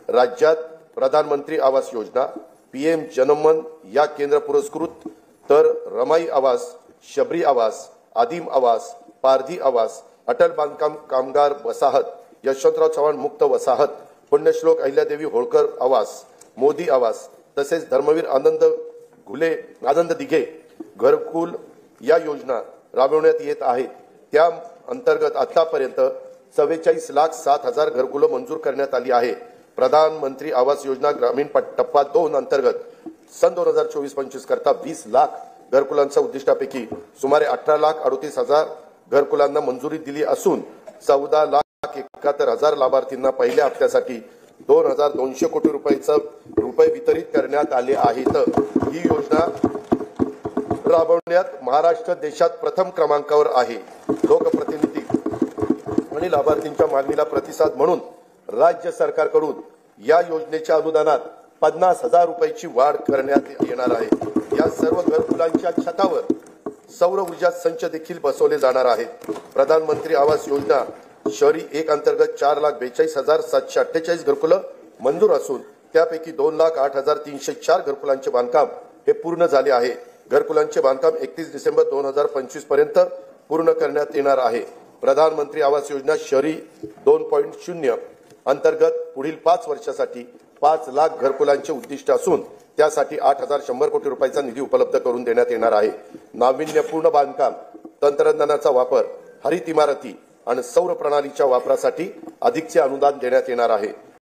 राज्यात प्रधानमंत्री आवास योजना, पीएम जनमन या केंद्र पुरस्कृत तर रमाई आवास, शबरी आवास, आदिम आवास, पारधी आवास, अटल बांधकाम कामगार वसाहत, यशवंतराव चव्हाण मुक्त वसाहत, पुण्यश्लोक अहिल्यादेवी होळकर आवास, मोदी आवास तसेच धर्मवीर आनंद दिघे घरकुल या योजना राबवण्यात येत आहेत। त्या अंतर्गत आतापर्यंत 44,07,000 घरकुलं मंजूर करण्यात आली आहे। प्रधानमंत्री आवास योजना ग्रामीण टप्पा 2 अंतर्गत सन 2024-25 करता 20 लाख घरकुलांच्या उद्दिष्टापैकी सुमारे 18,38,000 घरकुलांना मंजुरी दिली असून 14,71,000 लाभार्थींना पहिल्या हप्त्यासाठी 2,200 कोटी रुपये वितरित करण्यात आले आहेत। ही योजना राबवण्यात महाराष्ट्र देशात प्रथम क्रमांकावर आहे। लोकप्रतिनिधी आणि लाभार्थींच्या मागणीला प्रतिसाद म्हणून राज्य सरकारकडून या योजनेच्या अनुदानात 50,000 रुपयाची वाढ करण्यात येणार आहे। या सर्व घरकुलांच्या छतावर सौर ऊर्जा संच देखील बसवले जाणार आहेत। प्रधानमंत्री आवास योजना शहरी 1 अंतर्गत 4,42,748 घरकुलं मंजूर असून त्यापैकी 2,08,304 घरकुलांचे बांधकाम हे पूर्ण झाले आहे। घरकुलांचे बांधकाम 31 डिसेंबर 2025 पर्यंत पूर्ण करण्यात येणार आहे। प्रधानमंत्री आवास योजना शहरी 2.0 अंतर्गत पुढील 5 वर्षासाठी 5 लाख घरकुलांचे उद्दिष्ट असून त्यासाठी 8,100 कोटी रुपयाचा निधी उपलब्ध करून देण्यात येणार आहे। नाविन्यपूर्ण बांधकाम, तंत्रज्ञानाचा वापर, हरित इमारती आणि सौर प्रणालीच्या वापरासाठी अधिकचे अनुदान देण्यात येणार आहे।